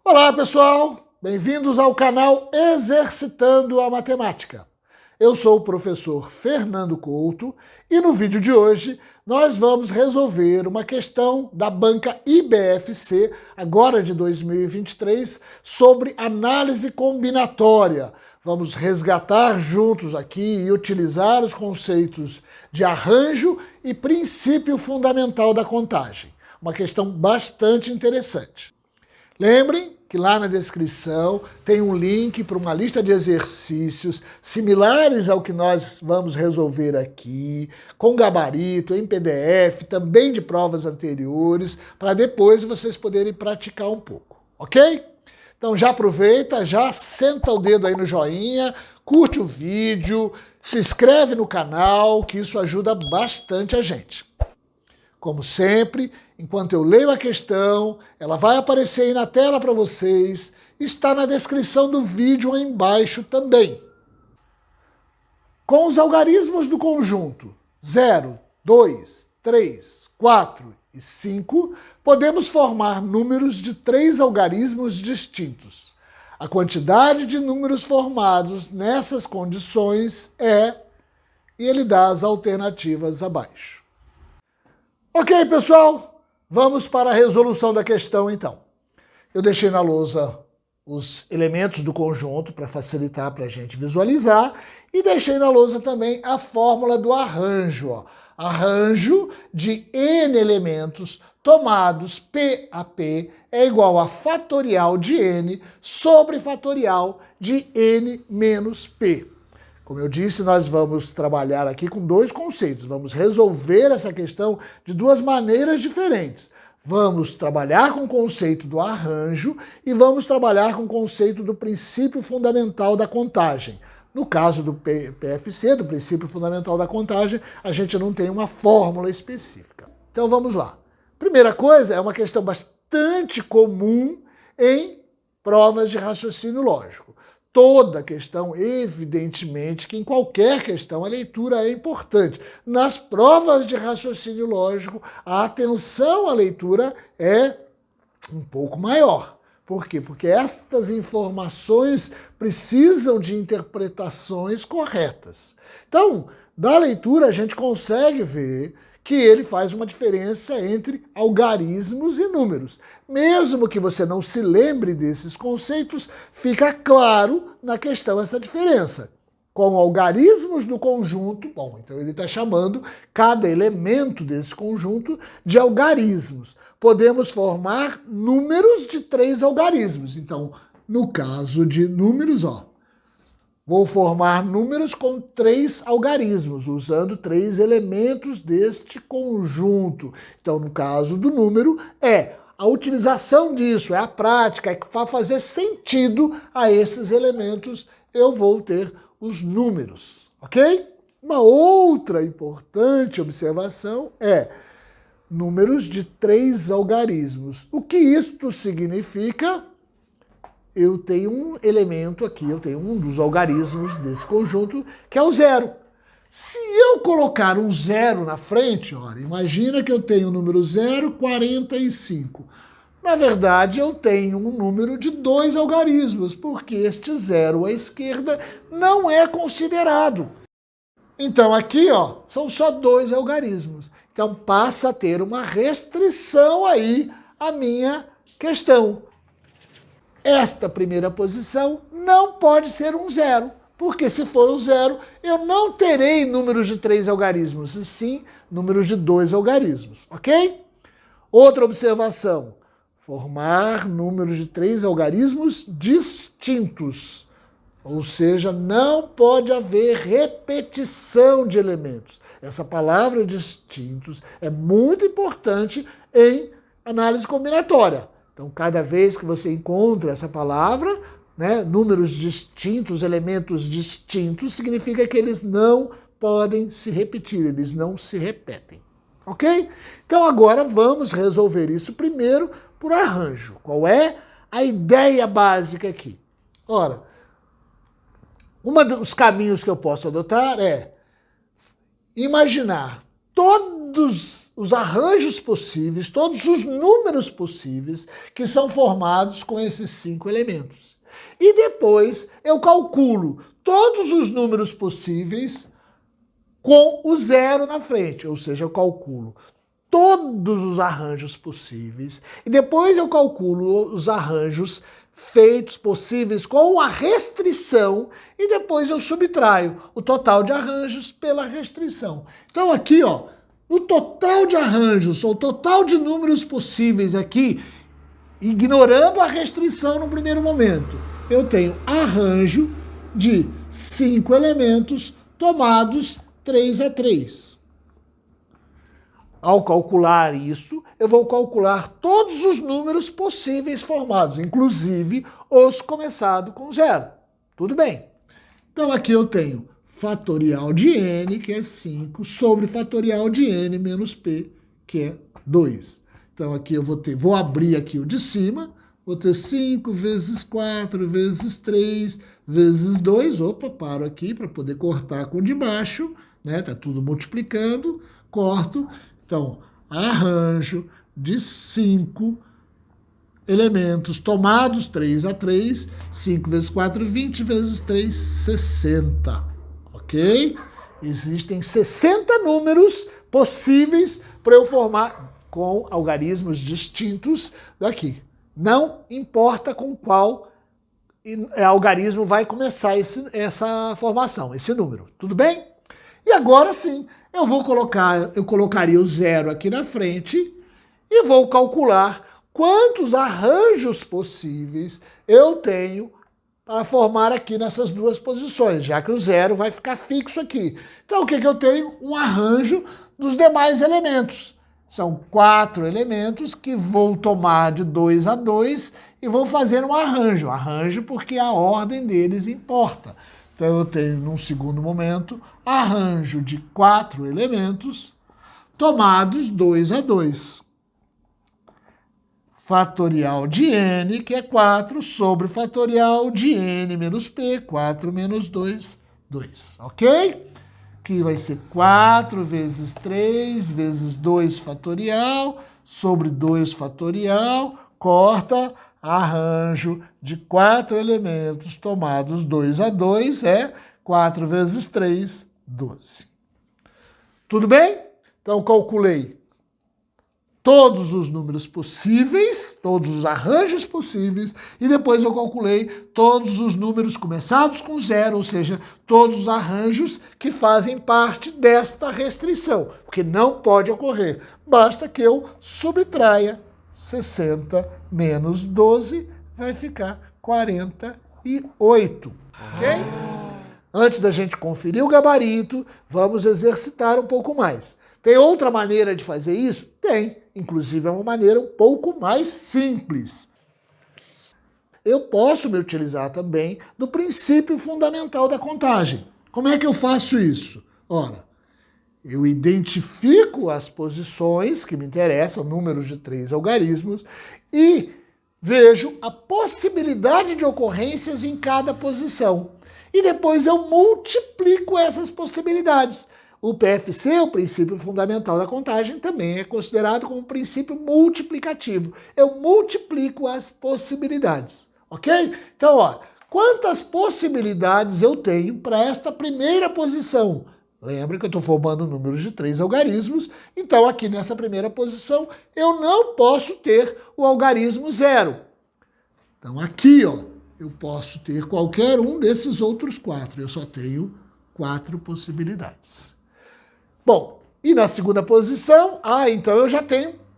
Olá, pessoal! Bem-vindos ao canal Exercitando a Matemática. Eu sou o professor Fernando Couto e no vídeo de hoje nós vamos resolver uma questão da banca IBFC, agora de 2023, sobre análise combinatória. Vamos resgatar juntos aqui e utilizar os conceitos de arranjo e princípio fundamental da contagem. Uma questão bastante interessante. Lembrem que lá na descrição tem um link para uma lista de exercícios similares ao que nós vamos resolver aqui, com gabarito, em PDF, também de provas anteriores, para depois vocês poderem praticar um pouco, ok? Então já aproveita, já senta o dedo aí no joinha, curte o vídeo, se inscreve no canal, que isso ajuda bastante a gente. Como sempre, enquanto eu leio a questão, ela vai aparecer aí na tela para vocês, está na descrição do vídeo aí embaixo também. Com os algarismos do conjunto 0, 2, 3, 4 e 5, podemos formar números de 3 algarismos distintos. A quantidade de números formados nessas condições é, e ele dá as alternativas abaixo. Ok, pessoal? Vamos para a resolução da questão, então. Eu deixei na lousa os elementos do conjunto para facilitar para a gente visualizar e deixei na lousa também a fórmula do arranjo. Ó. Arranjo de n elementos tomados P a P é igual a fatorial de n sobre fatorial de n menos P. Como eu disse, nós vamos trabalhar aqui com dois conceitos. Vamos resolver essa questão de duas maneiras diferentes. Vamos trabalhar com o conceito do arranjo e vamos trabalhar com o conceito do princípio fundamental da contagem. No caso do PFC, do princípio fundamental da contagem, a gente não tem uma fórmula específica. Então vamos lá. Primeira coisa, é uma questão bastante comum em provas de raciocínio lógico. Toda questão, evidentemente, que em qualquer questão a leitura é importante. Nas provas de raciocínio lógico, a atenção à leitura é um pouco maior. Por quê? Porque estas informações precisam de interpretações corretas. Então, da leitura a gente consegue ver que ele faz uma diferença entre algarismos e números. Mesmo que você não se lembre desses conceitos, fica claro na questão essa diferença. Com algarismos do conjunto, bom, então ele está chamando cada elemento desse conjunto de algarismos. Podemos formar números de 3 algarismos. Então, no caso de números, ó, vou formar números com 3 algarismos, usando 3 elementos deste conjunto. Então, no caso do número, é a utilização disso, é a prática, é para fazer sentido a esses elementos, eu vou ter os números, ok? Uma outra importante observação é números de 3 algarismos. O que isto significa? Eu tenho um elemento aqui, eu tenho um dos algarismos desse conjunto, que é o 0. Se eu colocar um 0 na frente, olha, imagina que eu tenho o número 0, 45. Na verdade, eu tenho um número de 2 algarismos, porque este 0 à esquerda não é considerado. Então aqui, ó, são só 2 algarismos. Então passa a ter uma restrição aí a minha questão. Esta primeira posição não pode ser um 0, porque se for um 0, eu não terei números de 3 algarismos, e sim números de 2 algarismos, ok? Outra observação, formar números de 3 algarismos distintos, ou seja, não pode haver repetição de elementos. Essa palavra distintos é muito importante em análise combinatória. Então, cada vez que você encontra essa palavra, né, números distintos, elementos distintos, significa que eles não podem se repetir, eles não se repetem. Ok? Então, agora vamos resolver isso primeiro por arranjo. Qual é a ideia básica aqui? Ora, um dos caminhos que eu posso adotar é imaginar todos os arranjos possíveis, todos os números possíveis que são formados com esses 5 elementos. E depois eu calculo todos os números possíveis com o 0 na frente, ou seja, eu calculo todos os arranjos possíveis e depois eu calculo os arranjos feitos possíveis com a restrição e depois eu subtraio o total de arranjos pela restrição. Então aqui, ó, o total de arranjos, ou total de números possíveis aqui, ignorando a restrição no primeiro momento, eu tenho arranjo de 5 elementos tomados 3 a 3. Ao calcular isso, eu vou calcular todos os números possíveis formados, inclusive os começados com 0. Tudo bem. Então aqui eu tenho fatorial de n, que é 5, sobre fatorial de n menos p, que é 2. Então aqui eu vou abrir aqui o de cima, vou ter 5 vezes 4 vezes 3 vezes 2. Opa, paro aqui para poder cortar com o de baixo, né? Tá tudo multiplicando, corto. Então, arranjo de 5 elementos tomados 3 a 3, 5 vezes 4, 20, vezes 3, 60. Ok? Existem 60 números possíveis para eu formar com algarismos distintos daqui. Não importa com qual algarismo vai começar essa formação, esse número. Tudo bem? E agora sim, eu colocaria o 0 aqui na frente e vou calcular quantos arranjos possíveis eu tenho para formar aqui nessas duas posições, já que o 0 vai ficar fixo aqui. Então o que eu tenho? Um arranjo dos demais elementos. São 4 elementos que vou tomar de 2 a 2 e vou fazer um arranjo. Arranjo porque a ordem deles importa. Então eu tenho, num segundo momento, arranjo de 4 elementos tomados 2 a 2. Fatorial de n, que é 4, sobre fatorial de n menos p, 4 menos 2, 2. Ok? Que vai ser 4 vezes 3 vezes 2 fatorial sobre 2 fatorial, corta, arranjo de 4 elementos tomados 2 a 2 é 4 vezes 3, 12. Tudo bem? Então calculei todos os números possíveis, todos os arranjos possíveis, e depois eu calculei todos os números começados com 0, ou seja, todos os arranjos que fazem parte desta restrição, porque não pode ocorrer. Basta que eu subtraia 60 menos 12, vai ficar 48, ok? Antes da gente conferir o gabarito, vamos exercitar um pouco mais. Tem outra maneira de fazer isso? Tem. Inclusive, é uma maneira um pouco mais simples. Eu posso me utilizar também do princípio fundamental da contagem. Como é que eu faço isso? Ora, eu identifico as posições que me interessam, números de 3 algarismos, e vejo a possibilidade de ocorrências em cada posição. E depois eu multiplico essas possibilidades. O PFC, o princípio fundamental da contagem, também é considerado como um princípio multiplicativo. Eu multiplico as possibilidades, ok? Então, ó, quantas possibilidades eu tenho para esta primeira posição? Lembra que eu estou formando números de 3 algarismos, então aqui nessa primeira posição eu não posso ter o algarismo 0. Então aqui, ó, eu posso ter qualquer um desses outros 4. Eu só tenho 4 possibilidades. Bom, e na segunda posição, então eu já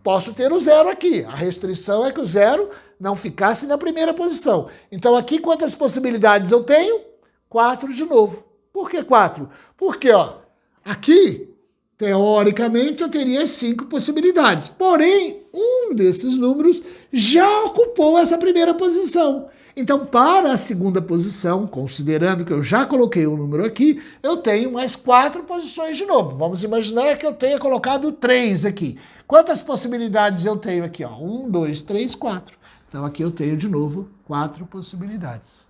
posso ter o 0 aqui. A restrição é que o 0 não ficasse na primeira posição. Então aqui quantas possibilidades eu tenho? 4 de novo. Por que 4? Porque, ó, aqui, teoricamente, eu teria 5 possibilidades. Porém, um desses números já ocupou essa primeira posição. Então, para a segunda posição, considerando que eu já coloquei o número aqui, eu tenho mais 4 posições de novo. Vamos imaginar que eu tenha colocado 3 aqui. Quantas possibilidades eu tenho aqui? 1, 2, 3, 4. Então, aqui eu tenho de novo 4 possibilidades.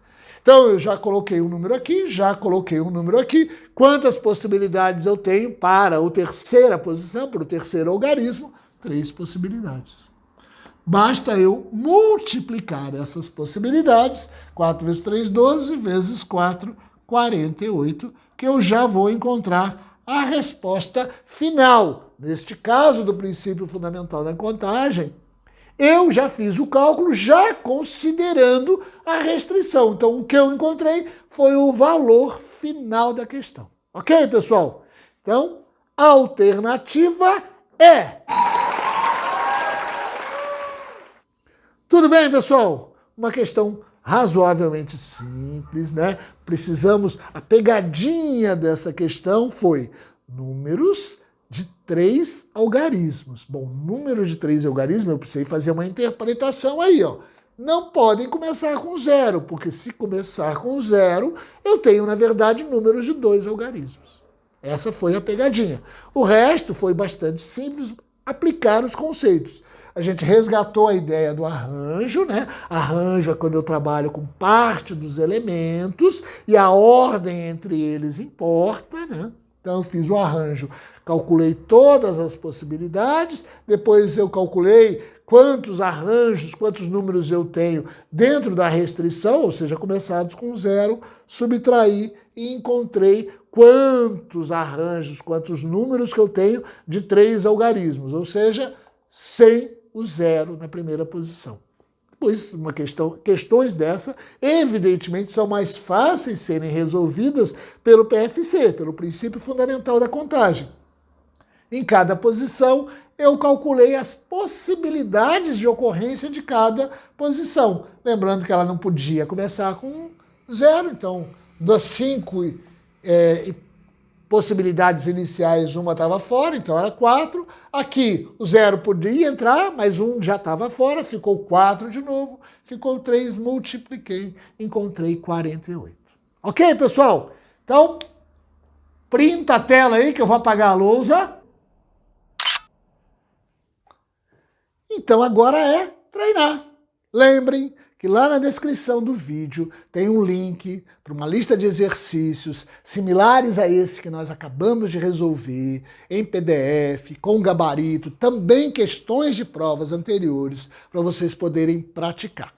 Então, eu já coloquei um número aqui, já coloquei um número aqui. Quantas possibilidades eu tenho para a terceira posição, para o terceiro algarismo? 3 possibilidades. Basta eu multiplicar essas possibilidades, 4 vezes 3, 12, vezes 4, 48, que eu já vou encontrar a resposta final. Neste caso do princípio fundamental da contagem, eu já fiz o cálculo já considerando a restrição. Então, o que eu encontrei foi o valor final da questão. Ok, pessoal? Então, a alternativa é... Tudo bem, pessoal? Uma questão razoavelmente simples, né? Precisamos... A pegadinha dessa questão foi números de 3 algarismos. Bom, número de 3 algarismos, eu precisei fazer uma interpretação aí, ó. Não podem começar com 0, porque se começar com 0, eu tenho, na verdade, números de 2 algarismos. Essa foi a pegadinha. O resto foi bastante simples, aplicar os conceitos. A gente resgatou a ideia do arranjo, né? Arranjo é quando eu trabalho com parte dos elementos e a ordem entre eles importa, né? Então eu fiz o arranjo, calculei todas as possibilidades, depois eu calculei quantos arranjos, quantos números eu tenho dentro da restrição, ou seja, começados com 0, subtraí e encontrei quantos arranjos, quantos números que eu tenho de 3 algarismos, ou seja, sem o 0 na primeira posição. Pois questões dessa, evidentemente, são mais fáceis de serem resolvidas pelo PFC, pelo princípio fundamental da contagem. Em cada posição, eu calculei as possibilidades de ocorrência de cada posição. Lembrando que ela não podia começar com 0, então, das 5 possibilidades iniciais, uma estava fora, então era 4. Aqui o 0 podia entrar, mas 1 já estava fora, ficou 4 de novo, ficou 3, multipliquei, encontrei 48. Ok, pessoal? Então, printa a tela aí que eu vou apagar a lousa. Então agora é treinar. Lembrem que lá na descrição do vídeo tem um link para uma lista de exercícios similares a esse que nós acabamos de resolver, em PDF, com gabarito, também questões de provas anteriores, para vocês poderem praticar.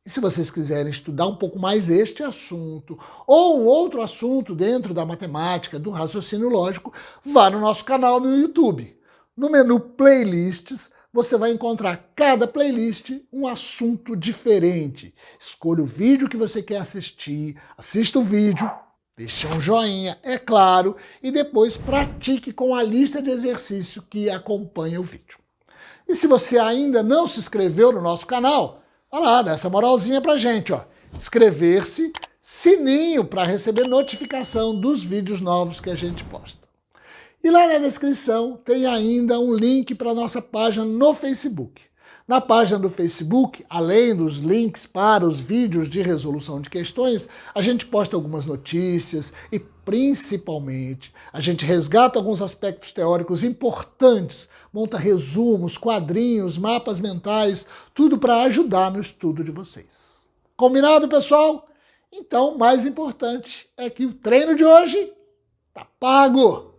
E se vocês quiserem estudar um pouco mais este assunto, ou um outro assunto dentro da matemática, do raciocínio lógico, vá no nosso canal no YouTube. No menu Playlists, você vai encontrar cada playlist um assunto diferente. Escolha o vídeo que você quer assistir, assista o vídeo, deixe um joinha, é claro, e depois pratique com a lista de exercício que acompanha o vídeo. E se você ainda não se inscreveu no nosso canal, vai lá, dá essa moralzinha pra gente, ó. Inscrever-se, sininho para receber notificação dos vídeos novos que a gente posta. E lá na descrição tem ainda um link para a nossa página no Facebook. Na página do Facebook, além dos links para os vídeos de resolução de questões, a gente posta algumas notícias e, principalmente, a gente resgata alguns aspectos teóricos importantes, monta resumos, quadrinhos, mapas mentais, tudo para ajudar no estudo de vocês. Combinado, pessoal? Então, o mais importante é que o treino de hoje tá pago!